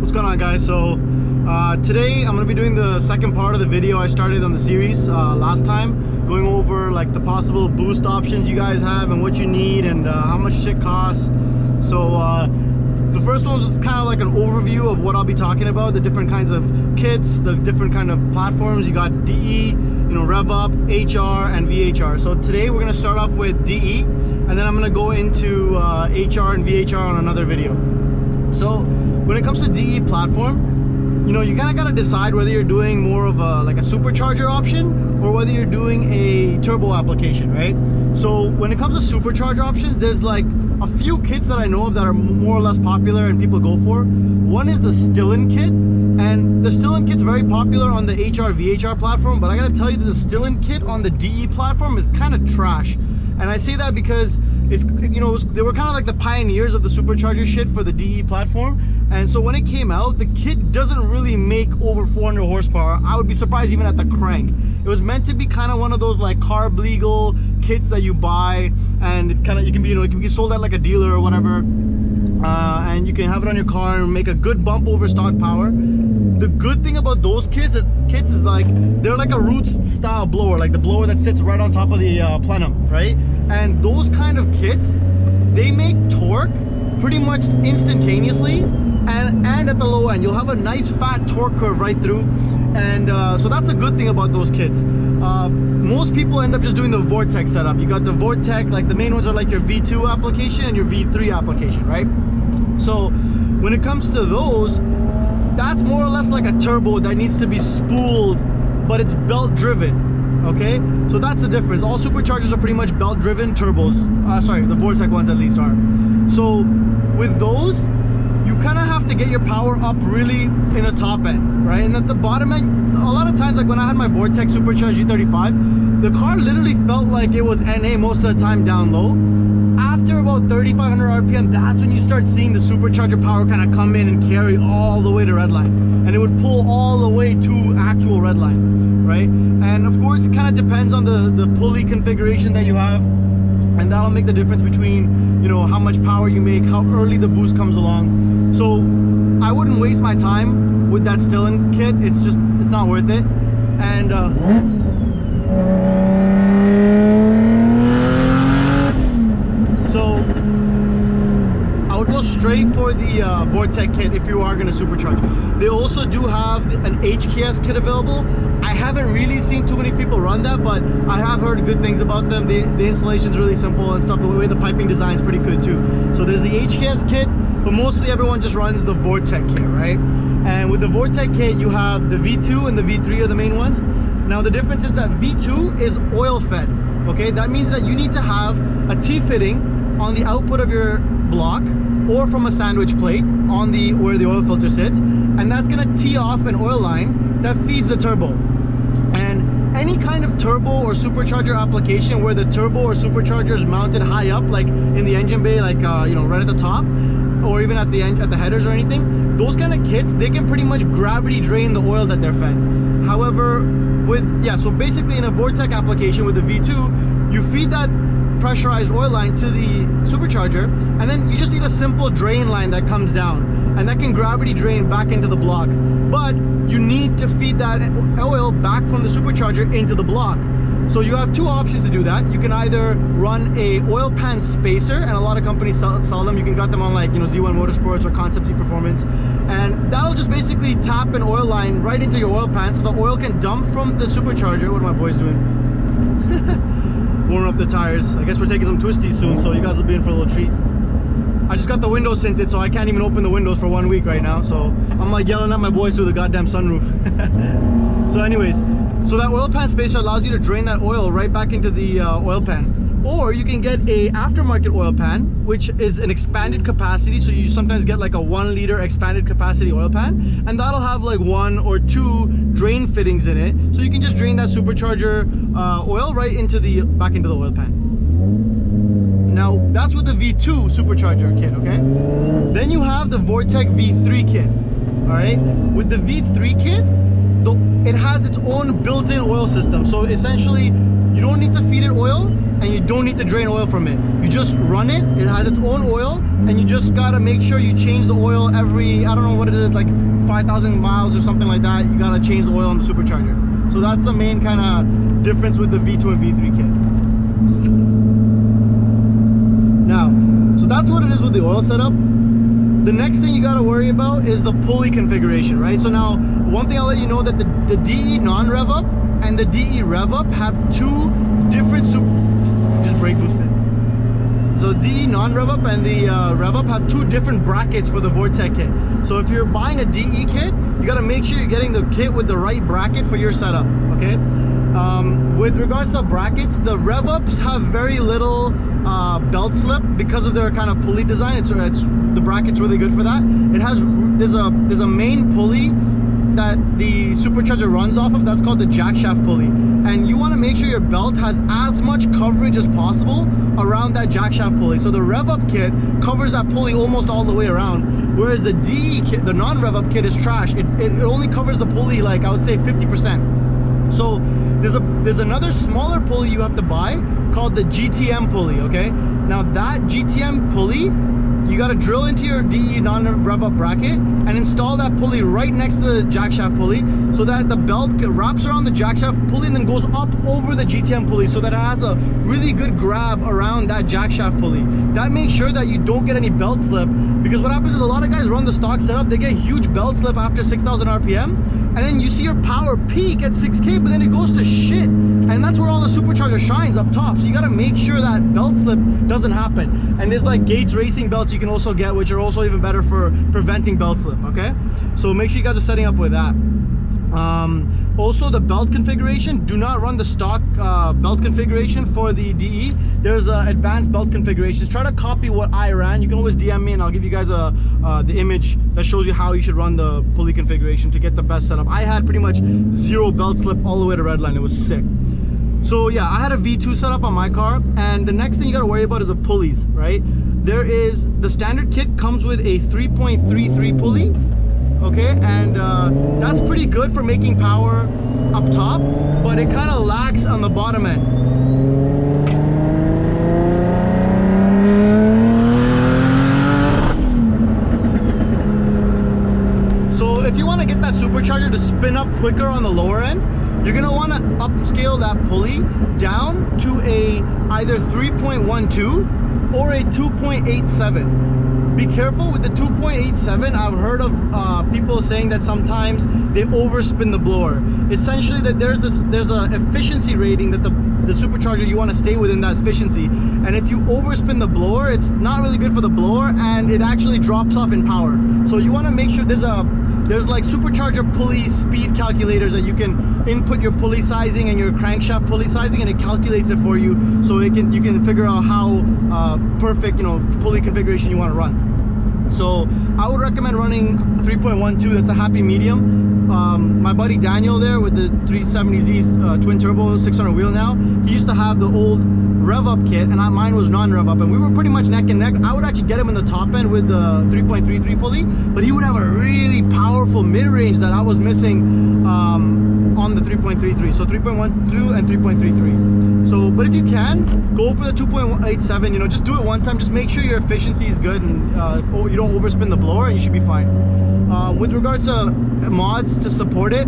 What's going on, guys? So today I'm going to be doing the second part of the video I started on the series last time, going over like the possible boost options you guys have and what you need and how much shit costs. So the first one was kind of like an overview of what I'll be talking about, the different kinds of kits, the different kind of platforms. You got DE, Rev Up, HR, and VHR. So today we're going to start off with DE, and then I'm going to go into HR and VHR on another video. So when it comes to DE platform, you kind of got to decide whether you're doing more of a supercharger option or whether you're doing a turbo application, right? So when it comes to supercharger options, there's like a few kits that I know of that are more or less popular and people go for. One is the Stillen kit, and the Stillen kit's very popular on the HR VHR platform, but I gotta tell you that the Stillen kit on the DE platform is kind of trash. And I say that because it's, they were kind of like the pioneers of the supercharger shit for the DE platform. And so when it came out, the kit doesn't really make over 400 horsepower. I would be surprised even at the crank. It was meant to be kind of one of those like carb legal kits that you buy, and it's kind of, it can be sold at like a dealer or whatever, and you can have it on your car and make a good bump over stock power. The good thing about those kits is like they're like a Roots style blower, like the blower that sits right on top of the plenum, right? And those kind of kits, they make torque pretty much instantaneously, and at the low end you'll have a nice fat torque curve right through. And so that's a good thing about those kits. Most people end up just doing the Vortech setup. You got the Vortech, like the main ones are like your V2 application and your V3 application, right? So when it comes to those, that's more or less like a turbo that needs to be spooled, but it's belt driven, okay? So that's the difference. All superchargers are pretty much belt driven turbos. Sorry, the Vortech ones at least are. So with those, you kind of have to get your power up really in the top end, right? And at the bottom end, a lot of times, like when I had my Vortech Supercharged G35, the car literally felt like it was NA most of the time down low. After about 3,500 RPM, that's when you start seeing the supercharger power kind of come in and carry all the way to redline. And it would pull all the way to actual redline, right? And of course, it kind of depends on the pulley configuration that you have. And that'll make the difference between, how much power you make, how early the boost comes along. So I wouldn't waste my time with that Stillen kit. It's not worth it. And so I would go straight for the Vortech kit if you are going to supercharge. They also do have an Hks Kit available. I haven't really seen too many people run that, but I have heard good things about them. The installation is really simple and stuff. The way the piping design is pretty good too. So there's the Hks Kit, but mostly everyone just runs the Vortech Kit, right? And with the Vortech Kit, you have the V2 and the V3 are the main ones. Now the difference is that V2 is oil fed, okay? That means that you need to have a T-fitting on the output of your block or from a sandwich plate on where the oil filter sits, and that's gonna tee off an oil line that feeds the turbo. And any kind of turbo or supercharger application where the turbo or supercharger is mounted high up, like in the engine bay, like right at the top, or even at the end at the headers or anything, those kind of kits, they can pretty much gravity drain the oil that they're fed. However, so basically in a Vortech application with the V2, you feed that pressurized oil line to the supercharger, and then you just need a simple drain line that comes down, and that can gravity drain back into the block. But you need to feed that oil back from the supercharger into the block. So you have two options to do that. You can either run a oil pan spacer, and a lot of companies sell them. You can get them on like Z1 Motorsports or Concept C Performance, and that'll just basically tap an oil line right into your oil pan so the oil can dump from the supercharger. What are my boys doing? Warming up the tires. I guess we're taking some twisties soon, so you guys will be in for a little treat. I just got the windows tinted, so I can't even open the windows for 1 week right now, so I'm like yelling at my boys through the goddamn sunroof. So anyways, so that oil pan spacer allows you to drain that oil right back into the oil pan. Or you can get a aftermarket oil pan, which is an expanded capacity, so you sometimes get like a 1 liter expanded capacity oil pan, and that'll have like 1 or 2 drain fittings in it, so you can just drain that supercharger oil right into back into the oil pan. Now that's with the V2 supercharger kit, okay? Then you have the Vortech V3 kit, all right? With the V3 kit, it has its own built-in oil system. So essentially, you don't need to feed it oil. and you don't need to drain oil from it. You just run it, it has its own oil, and you just gotta make sure you change the oil every, I don't know what it is, like 5,000 miles or something like that. You gotta change the oil on the supercharger. So that's the main kind of difference with the V2 and V3 kit. Now, so that's what it is with the oil setup. The next thing you gotta worry about is the pulley configuration, right? So now, one thing I'll let you know that the DE non-rev up and the DE rev up have two different just brake boosted. So DE non-rev up and the rev up have two different brackets for the Vortech kit. So if you're buying a DE kit, you gotta make sure you're getting the kit with the right bracket for your setup, okay? With regards to brackets, the rev ups have very little belt slip because of their kind of pulley design. It's the bracket's really good for that. It has there's a main pulley that the supercharger runs off of. That's called the jack shaft pulley, and you want to make sure your belt has as much coverage as possible around that jack shaft pulley. So the rev up kit covers that pulley almost all the way around, whereas the DE kit, the non-rev up kit, is trash. It only covers the pulley, like I would say 50%. So there's another smaller pulley you have to buy called the GTM pulley, okay? Now that GTM pulley, you got to drill into your DE non-rev up bracket and install that pulley right next to the jack shaft pulley, so that the belt wraps around the jack shaft pulley and then goes up over the GTM pulley, so that it has a really good grab around that jack shaft pulley. That makes sure that you don't get any belt slip, because what happens is a lot of guys run the stock setup, they get huge belt slip after 6,000 RPM, and then you see your power peak at 6K, but then it goes to shit. And that's where all the supercharger shines, up top. So you gotta make sure that belt slip doesn't happen. And there's like Gates racing belts you can also get, which are also even better for preventing belt slip, okay? So make sure you guys are setting up with that. Also, the belt configuration, do not run the stock belt configuration for the DE. There's advanced belt configurations. Try to copy what I ran. You can always DM me and I'll give you guys the image that shows you how you should run the pulley configuration to get the best setup. I had pretty much zero belt slip all the way to redline. It was sick. So yeah, I had a V2 setup on my car, and the next thing you gotta worry about is the pulleys, right? There is, the standard kit comes with a 3.33 pulley, okay? And that's pretty good for making power up top, but it kind of lacks on the bottom end. So if you want to get that supercharger to spin up quicker on the lower end, you're gonna want to upscale that pulley down to a either 3.12 or a 2.87. Be careful with the 2.87. I've heard of people saying that sometimes they overspin the blower. Essentially, that there's a efficiency rating that the supercharger, you want to stay within that efficiency, and if you overspin the blower, it's not really good for the blower and it actually drops off in power. So you want to make sure there's like supercharger pulley speed calculators that you can input your pulley sizing and your crankshaft pulley sizing, and it calculates it for you, so you can figure out how perfect, you know, pulley configuration you want to run. So I would recommend running 3.12. That's a happy medium. My buddy Daniel there with the 370Z twin turbo 600 wheel now, he used to have the old rev up kit, and mine was non-rev up, and we were pretty much neck and neck. I would actually get him in the top end with the 3.33 pulley, but he would have a really powerful mid-range that I was missing on the 3.33. So 3.12 and 3.33. So, but if you can, go for the 2.87, you know, just do it one time. Just make sure your efficiency is good and you don't overspin the blower, and you should be fine. With regards to mods to support it,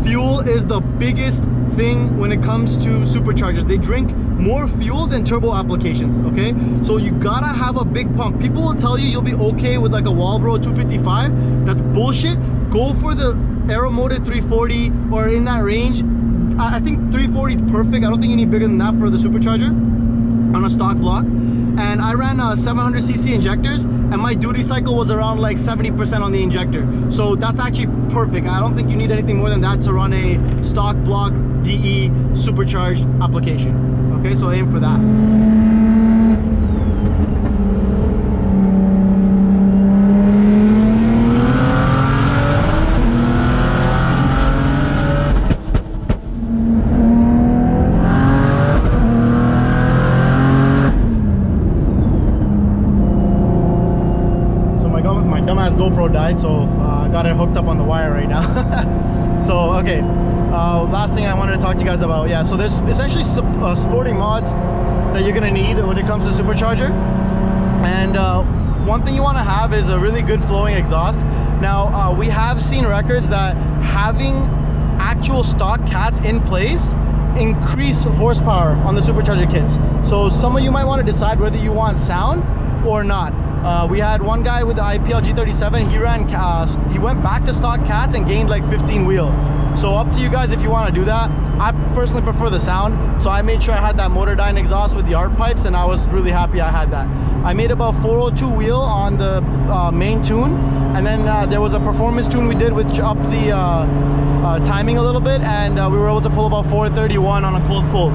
fuel is the biggest thing when it comes to superchargers. They drink more fuel than turbo applications, okay? So you gotta have a big pump. People will tell you you'll be okay with like a Walbro 255. That's bullshit. Go for the Aero Motive 340 or in that range. I think 340 is perfect. I don't think you need bigger than that for the supercharger on a stock block. And I ran 700cc injectors, and my duty cycle was around like 70% on the injector. So that's actually perfect. I don't think you need anything more than that to run a stock block DE supercharged application. Okay, so aim for that. GoPro died, so I got it hooked up on the wire right now. So okay, last thing I wanted to talk to you guys about, yeah, so there's essentially sporting mods. that you're gonna need when it comes to supercharger. And one thing you want to have is a really good flowing exhaust. Now we have seen records that having actual stock cats in place increase horsepower on the supercharger kits. So some of you might want to decide whether you want sound or not. We had one guy with the IPL G37, he went back to stock cats and gained like 15 wheel. So up to you guys if you want to do that. I personally prefer the sound, so I made sure I had that Motordyne exhaust with the arc pipes, and I was really happy I had that. I made about 402 wheel on the main tune, and then there was a performance tune we did which upped the timing a little bit, and we were able to pull about 431 on a cold pull.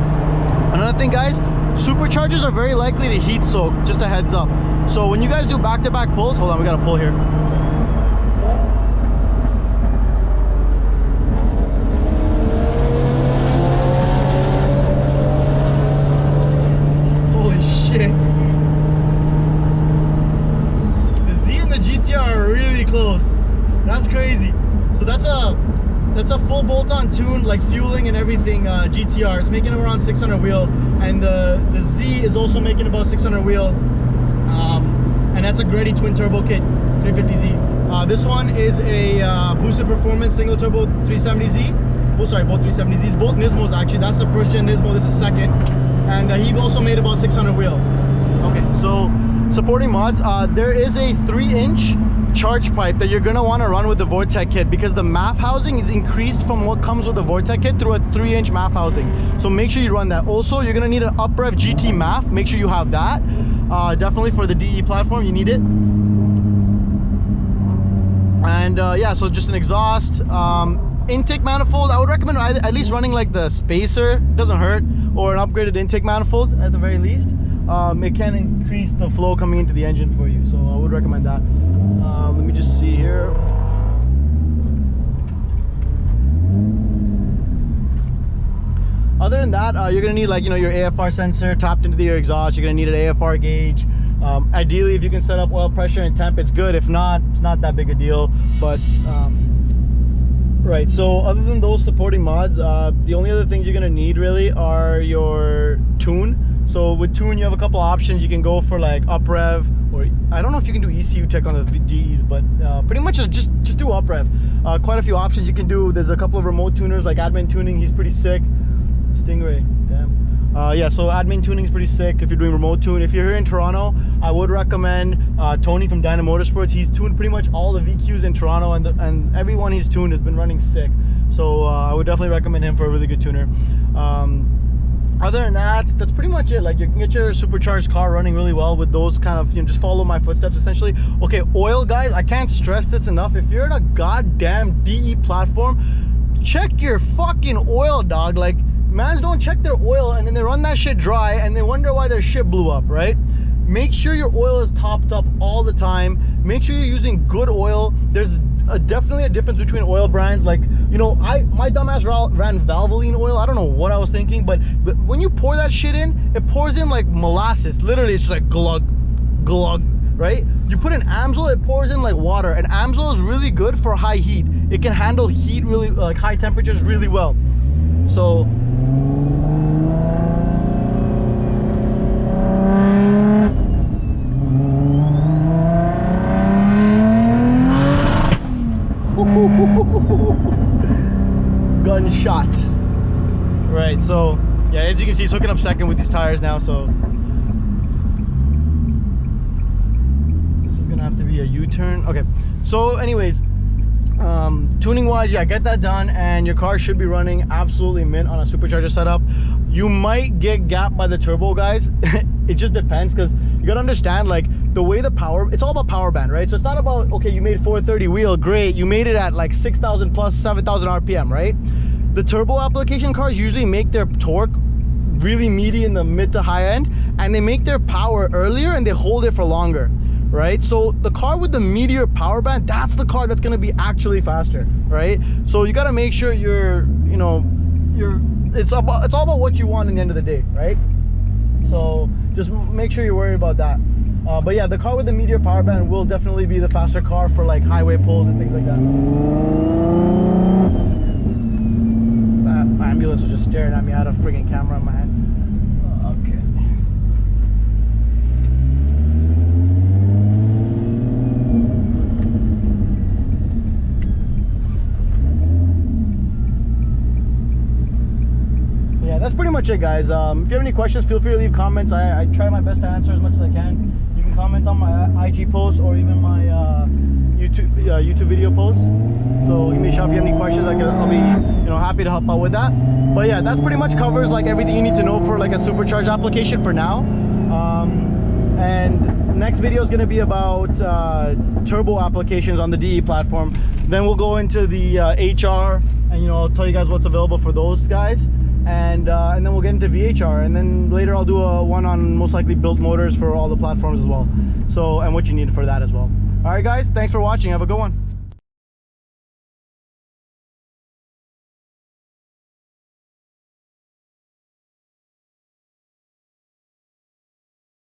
Another thing, guys, superchargers are very likely to heat soak, just a heads up. So when you guys do back-to-back pulls, hold on, we got a pull here. Holy shit. The Z and the GTR are really close. That's crazy. So that's a full bolt-on tune, like fueling and everything, GTR. It's making around 600 wheel, and the Z is also making about 600 wheel. And that's a Gtm twin turbo kit, 350Z. This one is a boosted performance single turbo 370Z. Oh, sorry, both 370Zs, both Nismos actually. That's the first gen Nismo, this is second. And he also made about 600 wheel. Okay, so supporting mods, there is a 3-inch charge pipe that you're gonna want to run with the Vortech kit, because the MAF housing is increased from what comes with the Vortech kit through a 3-inch MAF housing. So make sure you run that. Also, you're gonna need an UpRev GT MAF. Make sure you have that. Definitely for the DE platform, you need it. And yeah, so just an exhaust. Intake manifold, I would recommend at least running like the spacer, doesn't hurt, or an upgraded intake manifold at the very least. It can increase the flow coming into the engine for you, so I would recommend that. Let me just see here. Other than that, you're gonna need, like, you know, your AFR sensor tapped into your exhaust. You're gonna need an AFR gauge. Ideally, if you can set up oil pressure and temp, it's good. If not, it's not that big a deal. But right, so other than those supporting mods, the only other things you're gonna need really are your tune. So with tune, you have a couple options. You can go for like UpRev, or I don't know if you can do ECU tech on the DEs, but pretty much just do UpRev. Quite a few options you can do. There's a couple of remote tuners like Admin Tuning. He's pretty sick. Stingray, damn. Yeah, so Admin Tuning is pretty sick if you're doing remote tune. If you're here in Toronto, I would recommend Tony from Dyna Motorsports. He's tuned pretty much all the VQs in Toronto, and everyone he's tuned has been running sick. So I would definitely recommend him for a really good tuner. Other than that, that's pretty much it. Like, you can get your supercharged car running really well with those kind of, you know, just follow my footsteps essentially. Okay, oil, guys, I can't stress this enough. If you're in a goddamn DE platform, check your fucking oil, dog. Like, mans don't check their oil, and then they run that shit dry and they wonder why their shit blew up, right? Make sure your oil is topped up all the time. Make sure you're using good oil. There's definitely a difference between oil brands. Like, you know, my dumbass ran Valvoline oil. I don't know what I was thinking, but when you pour that shit in, it pours in like molasses. Literally, it's like glug, glug, right? You put in Amsoil, it pours in like water, and Amsoil is really good for high heat. It can handle heat really, like high temperatures really well. So gunshot. Right, so yeah, as you can see, it's hooking up second with these tires now, so this is gonna have to be a U-turn. Okay, so anyways, tuning wise, yeah, get that done and your car should be running absolutely mint on a supercharger setup. You might get gapped by the turbo, guys. It just depends, because you gotta understand, like, the way the power, it's all about power band, right? So it's not about, okay, you made 430 wheel, great, you made it at like 6,000 plus 7,000 RPM, right? The turbo application cars usually make their torque really meaty in the mid to high end, and they make their power earlier and they hold it for longer, right? So the car with the meteor power band, that's the car that's gonna be actually faster, right? So you gotta make sure you're, you know, it's all about what you want in the end of the day, right? So just make sure you're worried about that. But yeah, the car with the meteor power band will definitely be the faster car for like highway pulls and things like that. That ambulance was just staring at me. I had a friggin' camera in my hand. Okay. that's pretty much it, guys. If you have any questions, feel free to leave comments. I try my best to answer as much as I can. You can comment on my IG post or even my YouTube video posts. So give me a shout if you have any questions. I'll be happy to help out with that. But yeah, that's pretty much covers like everything you need to know for like a supercharge application for now. And next video is going to be about turbo applications on the DE platform. Then we'll go into the HR, and I'll tell you guys what's available for those guys. And then we'll get into VHR, and then later I'll do one on most likely built motors for all the platforms as well. So, and what you need for that as well. All right, guys, thanks for watching. Have a good one.